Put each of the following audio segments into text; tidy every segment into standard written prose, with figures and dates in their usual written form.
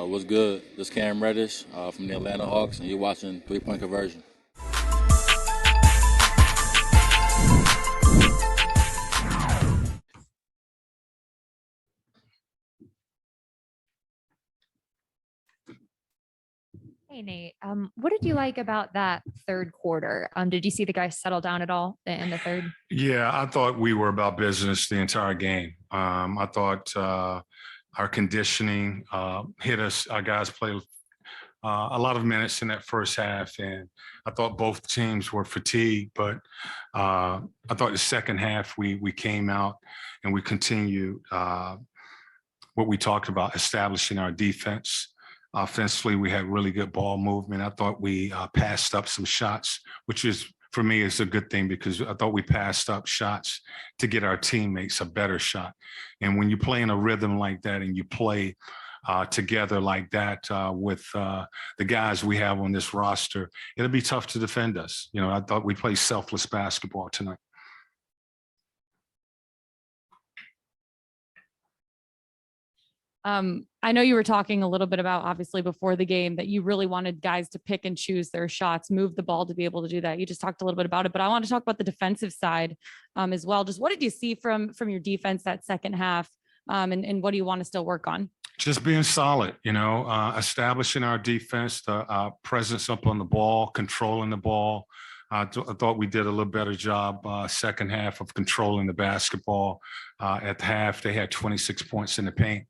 What's good? This Cam Reddish from the Atlanta Hawks, and you're watching Three Point Conversion. Hey Nate, what did you like about that third quarter? Did you see the guys settle down at all in the third? Yeah, I thought we were about business the entire game. I thought our conditioning hit us. Our guys played a lot of minutes in that first half, and I thought both teams were fatigued. But I thought the second half we came out and we continued what we talked about, establishing our defense. Offensively, we had really good ball movement. I thought we passed up some shots, which is, for me, is a good thing because I thought we passed up shots to get our teammates a better shot. And when you play in a rhythm like that and you play together like that with the guys we have on this roster, it'll be tough to defend us. You know, I thought we played selfless basketball tonight. I know you were talking a little bit about, obviously, before the game that you really wanted guys to pick and choose their shots, move the ball to be able to do that. You just talked a little bit about it, but I want to talk about the defensive side as well. Just what did you see from your defense that second half, and what do you want to still work on? Just being solid, you know, establishing our defense, the presence up on the ball, controlling the ball. I thought we did a little better job second half of controlling the basketball. At the half, they had 26 points in the paint,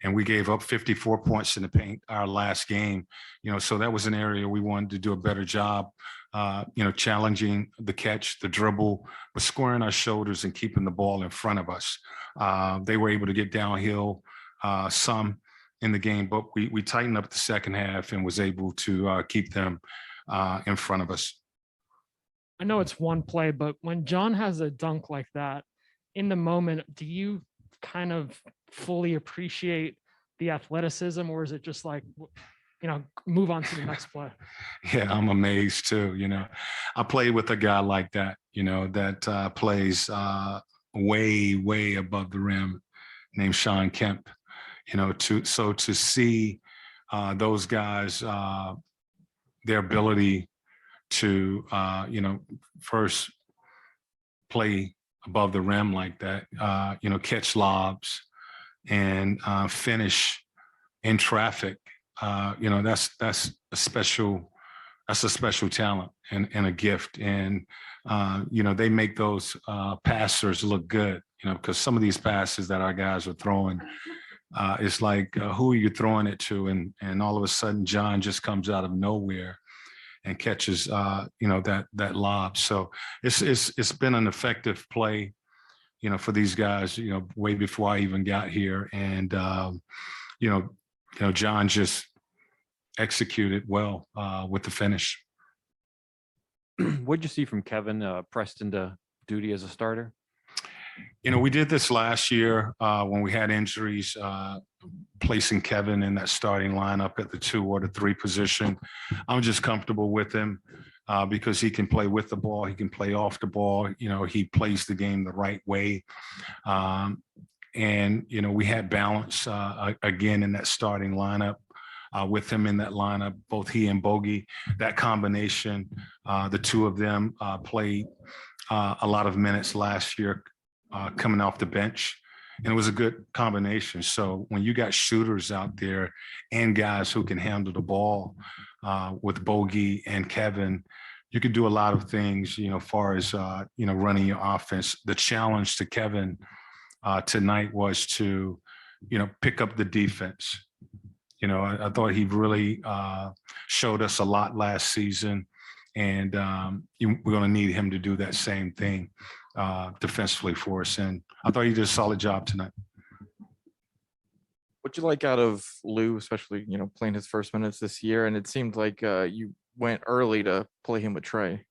and we gave up 54 points in the paint our last game. You know, so that was an area we wanted to do a better job, you know, challenging the catch, the dribble, but squaring our shoulders and keeping the ball in front of us. They were able to get downhill some in the game, but we tightened up the second half and was able to keep them in front of us. I know it's one play, but when John has a dunk like that in the moment, do you kind of fully appreciate the athleticism, or is it just like, you know, move on to the next play? Yeah, I'm amazed too. You know, I played with a guy like that, you know, that plays way above the rim, named Sean Kemp. You know, to see those guys, their ability to, you know, first play above the rim like that, you know, catch lobs and finish in traffic. You know, that's a special talent and a gift. And, you know, they make those passers look good, you know, because some of these passes that our guys are throwing, it's like, who are you throwing it to? And all of a sudden, John just comes out of nowhere and catches, you know, that lob. So it's been an effective play, you know, for these guys, you know, way before I even got here. And, you know, John just executed well with the finish. What'd you see from Kevin pressed into duty as a starter? You know, we did this last year when we had injuries, placing Kevin in that starting lineup at the 2 or the 3 position. I'm just comfortable with him because he can play with the ball. He can play off the ball. You know, he plays the game the right way. And, you know, we had balance again in that starting lineup. With him in that lineup, both he and Bogey, that combination, the two of them played a lot of minutes last year coming off the bench, and it was a good combination. So when you got shooters out there and guys who can handle the ball with Bogey and Kevin, you can do a lot of things, you know, as far as, you know, running your offense. The challenge to Kevin tonight was to, you know, pick up the defense. You know, I thought he really showed us a lot last season, and we're going to need him to do that same thing defensively for us. And I thought he did a solid job tonight. What'd you like out of Lou, especially, you know, playing his first minutes this year? And it seemed like you went early to play him with Trey.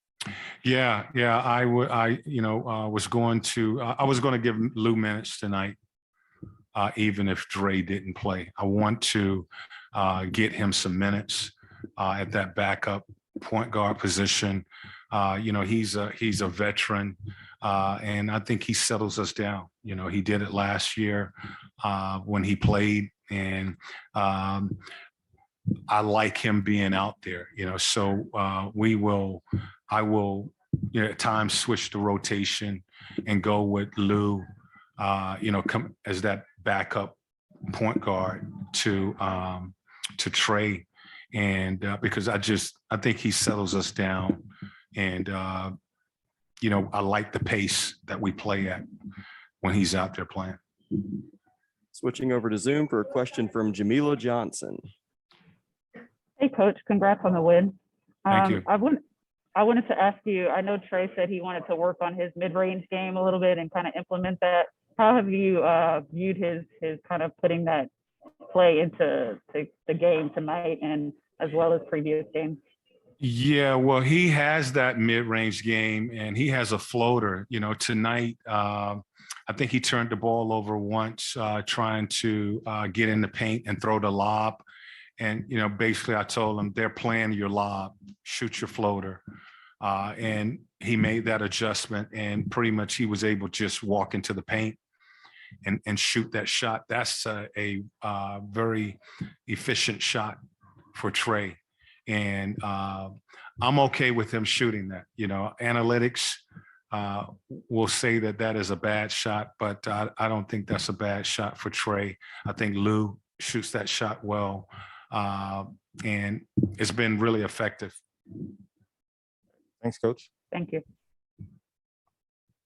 Yeah. I was going to give Lou minutes tonight. Even if Dre didn't play, I want to get him some minutes at that backup point guard position. You know, he's a veteran, and I think he settles us down. You know, he did it last year when he played. And I like him being out there, so I will, at times switch the rotation and go with Lou, come as that backup point guard to Trey. And because I think he settles us down. And, I like the pace that we play at when he's out there playing. Switching over to Zoom for a question from Jamila Johnson. Hey, Coach, congrats on the win. Thank you. I wanted to ask you, I know Trey said he wanted to work on his mid-range game a little bit and kind of implement that. How have you viewed his kind of putting that play into the game tonight and as well as previous games? Yeah, well, he has that mid-range game and he has a floater. Tonight, I think he turned the ball over once trying to get in the paint and throw the lob. And, basically I told him they're playing your lob, shoot your floater. And he made that adjustment and pretty much he was able to just walk into the paint and shoot that shot. That's a very efficient shot for Trey. And I'm okay with him shooting that. Analytics will say that is a bad shot, but I don't think that's a bad shot for Trey. I think Lou shoots that shot well. And it's been really effective. Thanks, Coach. Thank you.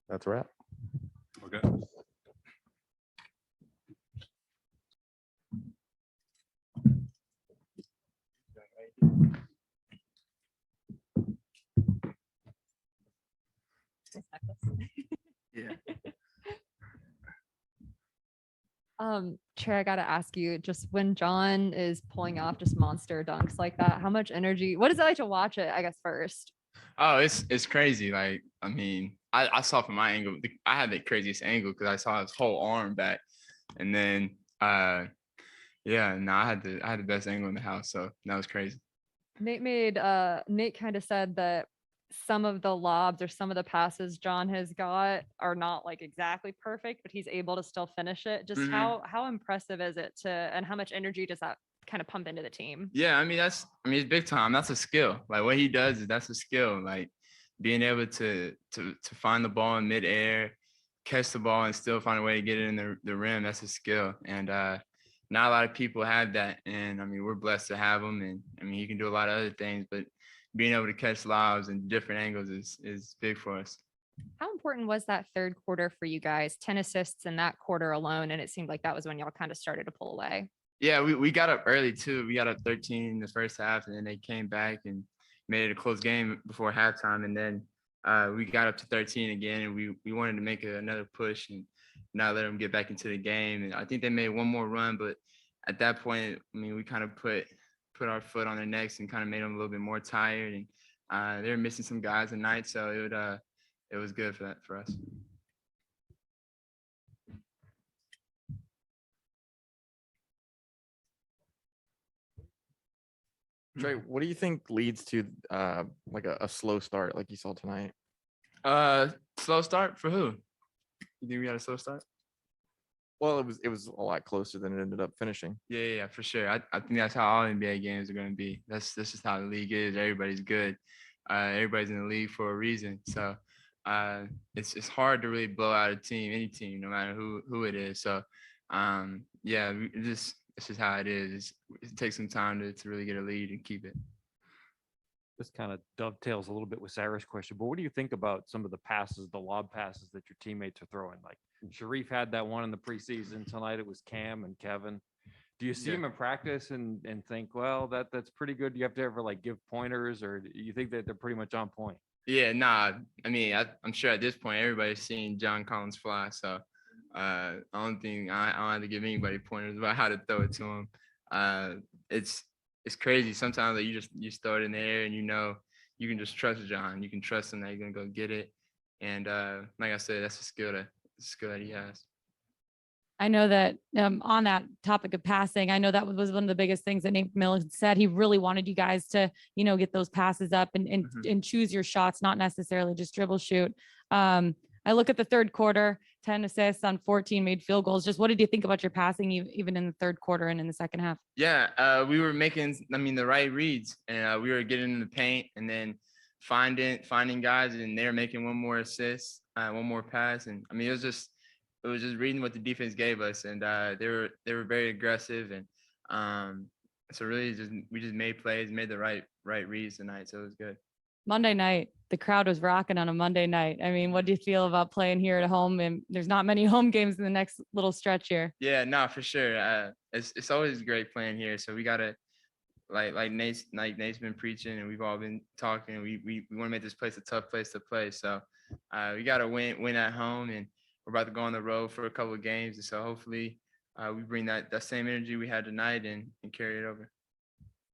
That's a wrap. Okay. Yeah. Trey, I gotta ask you, just when John is pulling off just monster dunks like that, how much energy, what is it like to watch it, I guess, first? Oh, it's crazy. Like, I mean, I saw from my angle, I had the craziest angle because I saw his whole arm back. And then yeah, no, I had the best angle in the house. So that was crazy. Nate kind of said that some of the lobs or some of the passes John has got are not like exactly perfect, but he's able to still finish it. Just how impressive is it and how much energy does that kind of pump into the team? Yeah, I mean, it's big time. That's a skill. Like what he does that's a skill. Like being able to find the ball in midair, catch the ball and still find a way to get it in the rim. That's a skill. And not a lot of people have that. And I mean, we're blessed to have him. And I mean, he can do a lot of other things, but being able to catch lobs in different angles is big for us. How important was that third quarter for you guys? 10 assists in that quarter alone. And it seemed like that was when y'all kind of started to pull away. Yeah, we got up early too. We got up 13 in the first half, and then they came back and made it a close game before halftime. And then we got up to 13 again, and we wanted to make another push and not let them get back into the game. And I think they made one more run, but at that point, I mean, we kind of put our foot on their necks and kind of made them a little bit more tired. And they were missing some guys tonight, so it was good for us. Trey, what do you think leads to like a slow start like you saw tonight? Slow start for who? You think we got a slow start? Well, it was a lot closer than it ended up finishing. Yeah, for sure. I think that's how all NBA games are going to be. That's just how the league is. Everybody's good. Everybody's in the league for a reason. So it's hard to really blow out a team, any team, no matter who it is. So yeah, it's just how it is. It takes some time to really get a lead and keep it. This kind of dovetails a little bit with Sarah's question, but what do you think about some of the passes, the lob passes that your teammates are throwing? Like Sharif had that one in the preseason. Tonight it was Cam and Kevin. Do you see him in practice and think, well, that's pretty good? Do you have to ever like give pointers, or do you think that they're pretty much on point? Yeah, nah. I mean, I'm sure at this point everybody's seen John Collins fly, so I don't have to give anybody pointers about how to throw it to him. It's crazy. Sometimes like, you just throw it in the air and you can just trust John. You can trust him that he's gonna go get it. And like I said, that's a skill that he has. I know that on that topic of passing, I know that was one of the biggest things that Nate Miller said. He really wanted you guys to, get those passes up and choose your shots, not necessarily just dribble shoot. I look at the third quarter. 10 assists on 14 made field goals. Just what did you think about your passing even in the third quarter and in the second half? Yeah, we were making, the right reads, and we were getting in the paint and then finding guys, and they were making one more assist, one more pass, and it was just reading what the defense gave us, and they were very aggressive, and so really we just made plays, made the right reads tonight, so it was good. Monday night, the crowd was rocking on a Monday night. What do you feel about playing here at home? And there's not many home games in the next little stretch here. Yeah, no, for sure. It's always great playing here. So we gotta like Nate's been preaching, and we've all been talking. We want to make this place a tough place to play. So we gotta win at home, and we're about to go on the road for a couple of games. And so hopefully we bring that same energy we had tonight and carry it over.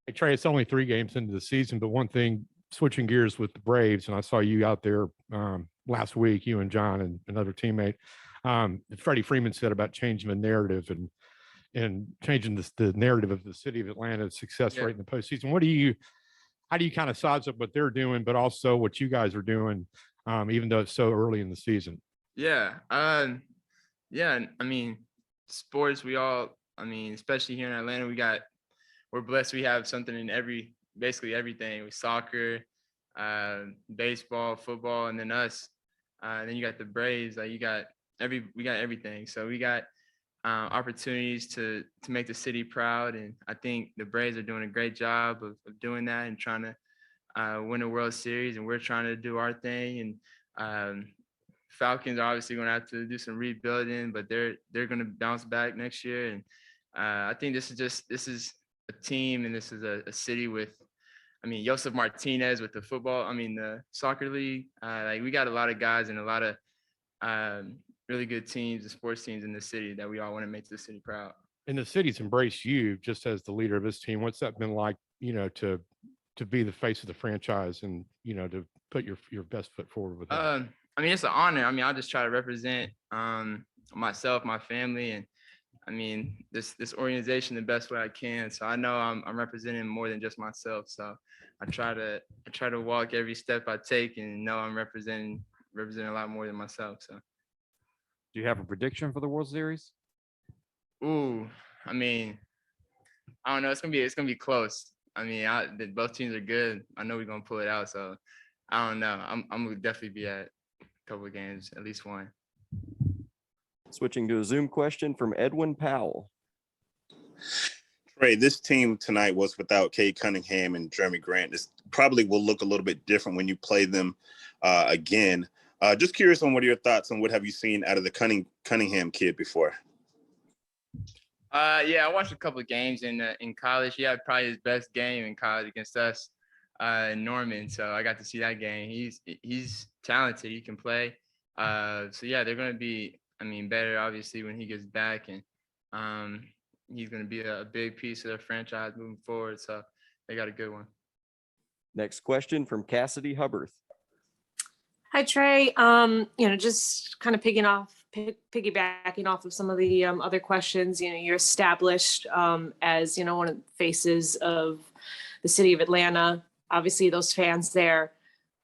Hey, Trey, it's only 3 games into the season, but one thing, switching gears with the Braves, and I saw you out there last week, you and John and another teammate. Freddie Freeman said about changing the narrative and changing the narrative of the city of Atlanta's success rate in the postseason. How do you kind of size up what they're doing, but also what you guys are doing, even though it's so early in the season? Yeah. Sports, especially here in Atlanta, we're blessed. We have something in basically everything with soccer, baseball, football, and then us. Then you got the Braves, we got everything. So we got opportunities to make the city proud. And I think the Braves are doing a great job of doing that and trying to win a World Series, and we're trying to do our thing. And Falcons are obviously going to have to do some rebuilding, but they're going to bounce back next year. And I think this is a team, and this is a city with, Joseph Martinez with the football, the soccer league. We got a lot of guys and a lot of really good teams and sports teams in the city that we all want to make the city proud. And the city's embraced you just as the leader of this team. What's that been like, to be the face of the franchise and, to put your best foot forward with that? It's an honor. I just try to represent myself, my family, and this organization the best way I can. So I know I'm representing more than just myself. So I try to walk every step I take and know I'm representing a lot more than myself. So do you have a prediction for the World Series? Ooh, I don't know. It's gonna be close. Both teams are good. I know we're gonna pull it out. So I don't know. I'm gonna definitely be at a couple of games, at least one. Switching to a Zoom question from Edwin Powell. Trey, this team tonight was without Cade Cunningham and Jeremy Grant. This probably will look a little bit different when you play them again. Just curious on what are your thoughts on what have you seen out of the Cunningham kid before? I watched a couple of games in college. He had probably his best game in college against us in Norman. So I got to see that game. He's talented. He can play. They're going to be, better obviously when he gets back, and he's going to be a big piece of their franchise moving forward. So they got a good one. Next question from Cassidy Hubbard. Hi, Trey. Just kind of piggybacking off of some of the other questions. You're established as one of the faces of the city of Atlanta. Obviously, those fans there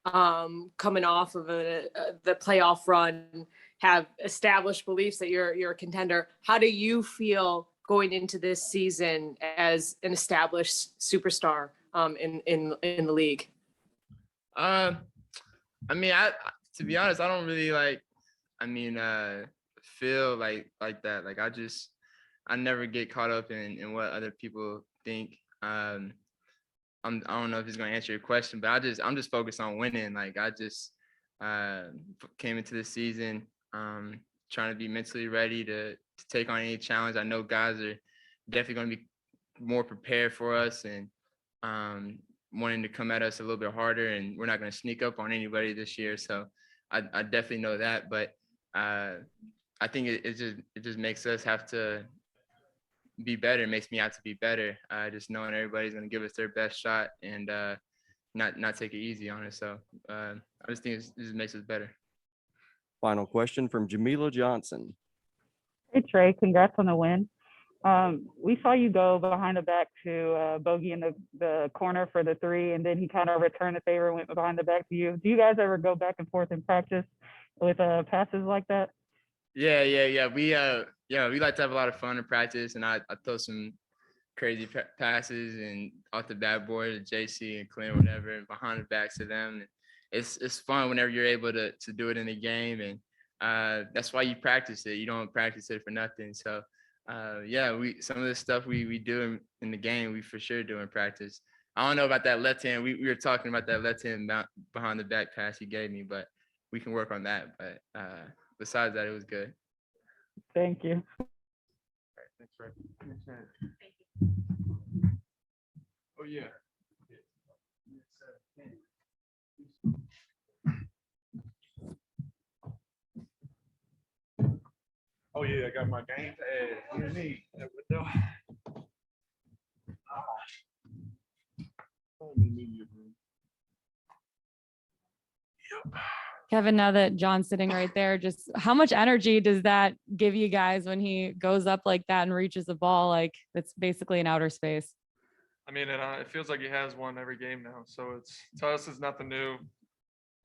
coming off of the playoff run have established beliefs that you're a contender. How do you feel going into this season as an established superstar in the league? To be honest, I don't really feel like that. I never get caught up in what other people think. I don't know if it's gonna answer your question, but I'm just focused on winning. I just came into the season trying to be mentally ready to take on any challenge. I know guys are definitely gonna be more prepared for us and wanting to come at us a little bit harder, and we're not gonna sneak up on anybody this year. So I definitely know that, but I think it just makes us have to be better. It makes me have to be better. Just knowing everybody's gonna give us their best shot and not take it easy on us. So I just think it just makes us better. Final question from Jamila Johnson. Hey, Trey, congrats on the win. We saw you go behind the back to Bogey in the corner for the 3, and then he kind of returned the favor and went behind the back to you. Do you guys ever go back and forth in practice with passes like that? Yeah. We like to have a lot of fun in practice, and I throw some crazy passes and off the backboard to JC and Clint, whatever, and behind the backs of them. And it's fun whenever you're able to do it in a game, and that's why you practice it. You don't practice it for nothing. So we some of the stuff we do in the game, we for sure do in practice. I don't know about that left hand. We were talking about that left hand behind the back pass he gave me, but we can work on that. But besides that, it was good. Thank you. All right, thanks, Ray. Oh, yeah. Oh, yeah, I got my game pad underneath. Kevin, now that John's sitting right there, just how much energy does that give you guys when he goes up like that and reaches the ball? Like it's basically in outer space. I mean, it feels like he has one every game now. So to us, it's nothing new.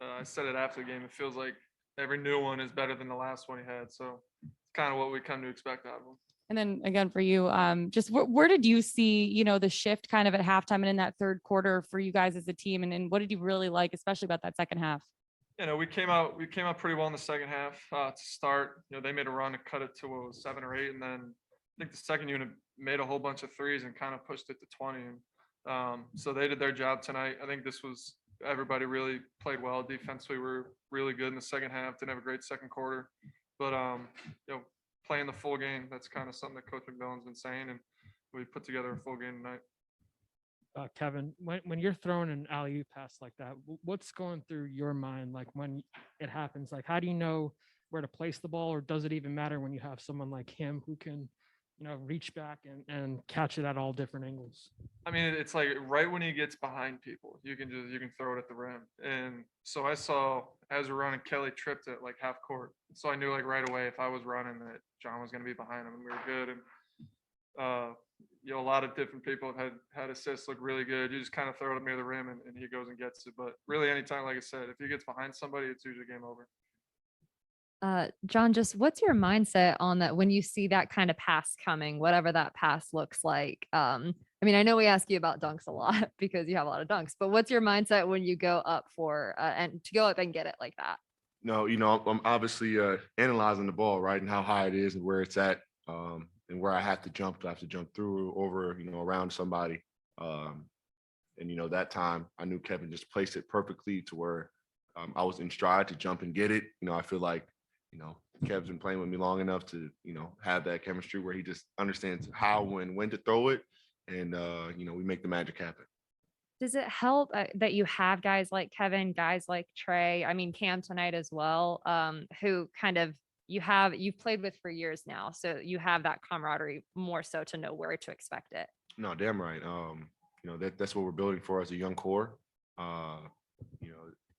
I said it after the game. It feels like every new one is better than the last one he had. So it's kind of what we come to expect out of him. And then again for you, just where did you see, the shift kind of at halftime and in that third quarter for you guys as a team? And what did you really like, especially about that second half? We came out pretty well in the second half to start. They made a run and cut it to what was 7 or 8, and then I think the second unit made a whole bunch of threes and kind of pushed it to 20. And so they did their job tonight. I think everybody really played well. Defense, we were really good in the second half. Didn't have a great second quarter, but playing the full game, that's kind of something that Coach McMillan's been saying, and we put together a full game tonight. Kevin, when you're throwing an alley-oop pass like that, what's going through your mind? Like when it happens, like how do you know where to place the ball, or does it even matter when you have someone like him who can, reach back and catch it at all different angles? I mean, it's like right when he gets behind people, you can throw it at the rim. And so I saw as we're running, Kelly tripped it like half court. So I knew like right away if I was running that John was going to be behind him, and we were good. And a lot of different people have had assists look really good. You just kind of throw it up near the rim and he goes and gets it. But really, anytime, like I said, if he gets behind somebody, it's usually game over. John, just what's your mindset on that when you see that kind of pass coming, whatever that pass looks like? I mean, I know we ask you about dunks a lot because you have a lot of dunks, but what's your mindset when you go up and to go up and get it like that? No, I'm obviously analyzing the ball, right, and how high it is and where it's at, and where I have to jump. I have to jump through, over, around somebody. And that time I knew Kevin just placed it perfectly to where I was in stride to jump and get it. I feel like, Kev's been playing with me long enough to, have that chemistry where he just understands how and when to throw it. And, we make the magic happen. Does it help that you have guys like Kevin, guys like Trey, I mean, Cam tonight as well, who kind of you've played with for years now. So you have that camaraderie more so to know where to expect it. No, damn right. That's what we're building for as a young core.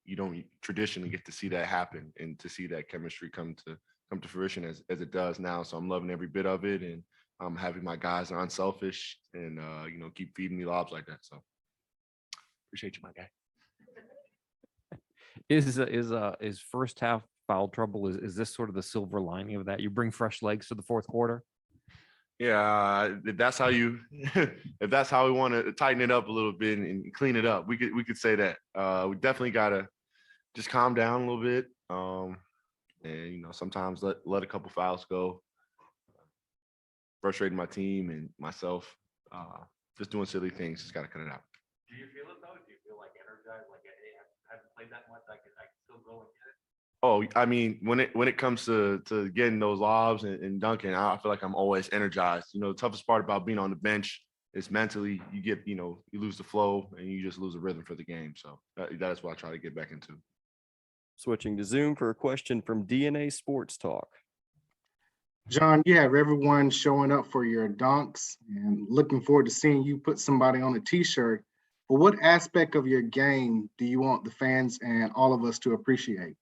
You don't traditionally get to see that happen and to see that chemistry come to fruition as it does now. So I'm loving every bit of it, and I'm having my guys are unselfish and keep feeding me lobs like that. So appreciate you, my guy. Is first half foul trouble? Is this sort of the silver lining of that? You bring fresh legs to the fourth quarter. Yeah, if that's how we want to tighten it up a little bit and clean it up, we could say that. We definitely gotta just calm down a little bit, and sometimes let a couple fouls go. Frustrating my team and myself, just doing silly things. Just gotta cut it out. Do you feel it though? Do you feel like energized? Like, hey, I haven't played that much. I can still go and get it. Oh, I mean, when it comes to getting those lobs and dunking, I feel like I'm always energized. The toughest part about being on the bench is mentally you lose the flow and you just lose the rhythm for the game. So that's what I try to get back into. Switching to Zoom for a question from DNA Sports Talk. John, you have everyone showing up for your dunks and looking forward to seeing you put somebody on a t-shirt. But what aspect of your game do you want the fans and all of us to appreciate?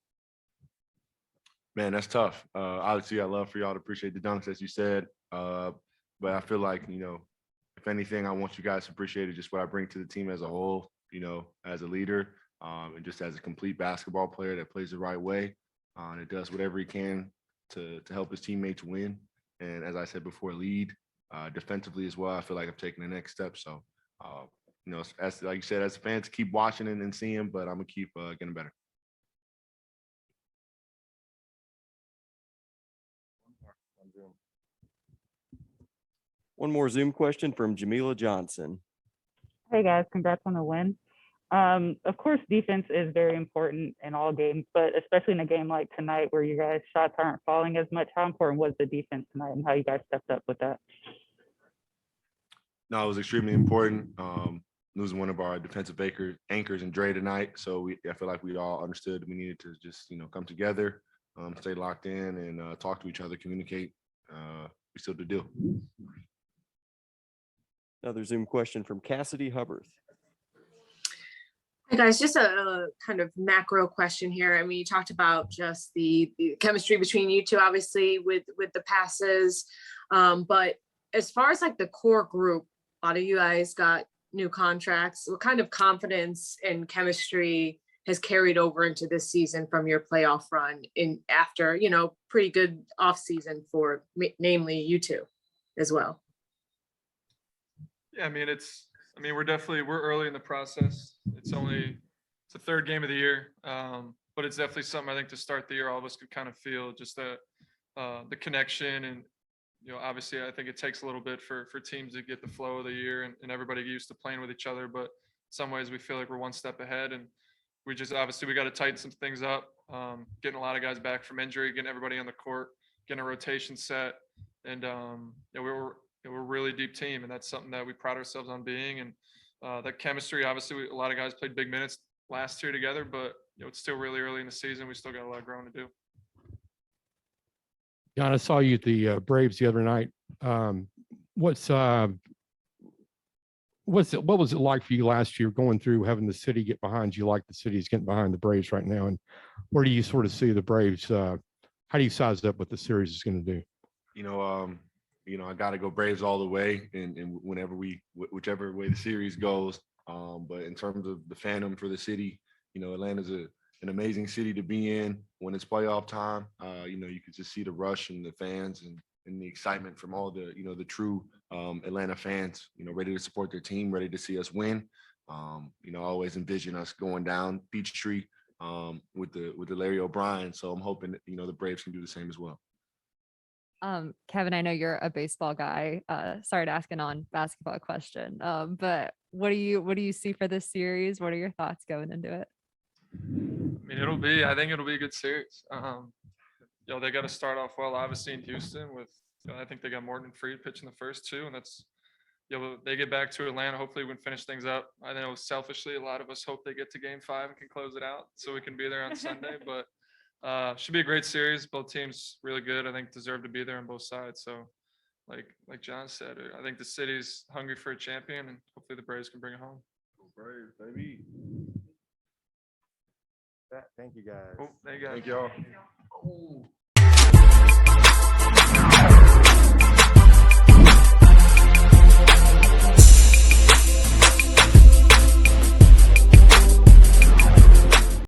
Man, that's tough. Obviously, I love for y'all to appreciate the dunks, as you said. But I feel like, if anything, I want you guys to appreciate just what I bring to the team as a whole, as a leader, and just as a complete basketball player that plays the right way, and does whatever he can to help his teammates win. And as I said before, lead defensively as well. I feel like I've taken the next step. So, you know, as like you said, as fans, keep watching and seeing, but I'm gonna keep getting better. One more Zoom question from Jamila Johnson. Hey guys, congrats on the win. Of course, defense is very important in all games, but especially in a game like tonight where you guys' shots aren't falling as much. How important was the defense tonight and how you guys stepped up with that? No, it was extremely important. Losing one of our defensive anchors and Dre tonight. So I feel like we all understood we needed to just, you know, come together, stay locked in and talk to each other, communicate. We still do deal. Another Zoom question from Cassidy Hubbard. Hey guys, just a kind of macro question here. I mean, you talked about just the chemistry between you two, obviously with the passes, but as far as like the core group, a lot of you guys got new contracts. What kind of confidence and chemistry has carried over into this season from your playoff run in after, you know, pretty good off season for namely you two as well? Yeah, I mean, we're early in the process. It's the third game of the year. But it's definitely something I think to start the year, all of us could kind of feel just the connection. And, you know, obviously I think it takes a little bit for teams to get the flow of the year and everybody get used to playing with each other. But in some ways we feel like we're one step ahead, and we just, obviously we got to tighten some things up. Getting a lot of guys back from injury, getting everybody on the court, getting a rotation set. And, you know, we're a really deep team, and that's something that we pride ourselves on being. And that chemistry, obviously a lot of guys played big minutes last year together, but you know, it's still really early in the season. We still got a lot of growing to do. John, I saw you at the Braves the other night. What was it like for you last year going through having the city get behind you like the city's getting behind the Braves right now? And where do you sort of see the Braves? How do you size up what the series is going to do? You know, I got to go Braves all the way, and whichever way the series goes. But in terms of the fandom for the city, you know, Atlanta's an amazing city to be in when it's playoff time. You know, you could just see the rush and the fans and the excitement from all the, you know, the true Atlanta fans, you know, ready to support their team, ready to see us win. You know, I always envision us going down Peachtree with the Larry O'Brien. So I'm hoping that, you know, the Braves can do the same as well. Kevin, I know you're a baseball guy. Sorry to ask a non-basketball question. But what do you see for this series? What are your thoughts going into it? I mean, I think it'll be a good series. You know, they got to start off well, obviously in Houston with, you know, I think they got Morton Freed pitching the first two, and that's, you know, they get back to Atlanta. Hopefully we can finish things up. I know selfishly, a lot of us hope they get to game 5 and can close it out so we can be there on Sunday, but should be a great series. Both teams really good. I think deserve to be there on both sides. So like John said, I think the city's hungry for a champion, and hopefully the Braves can bring it home. Braves, baby. Thank you guys. Cool. Thank you guys. Thank y'all.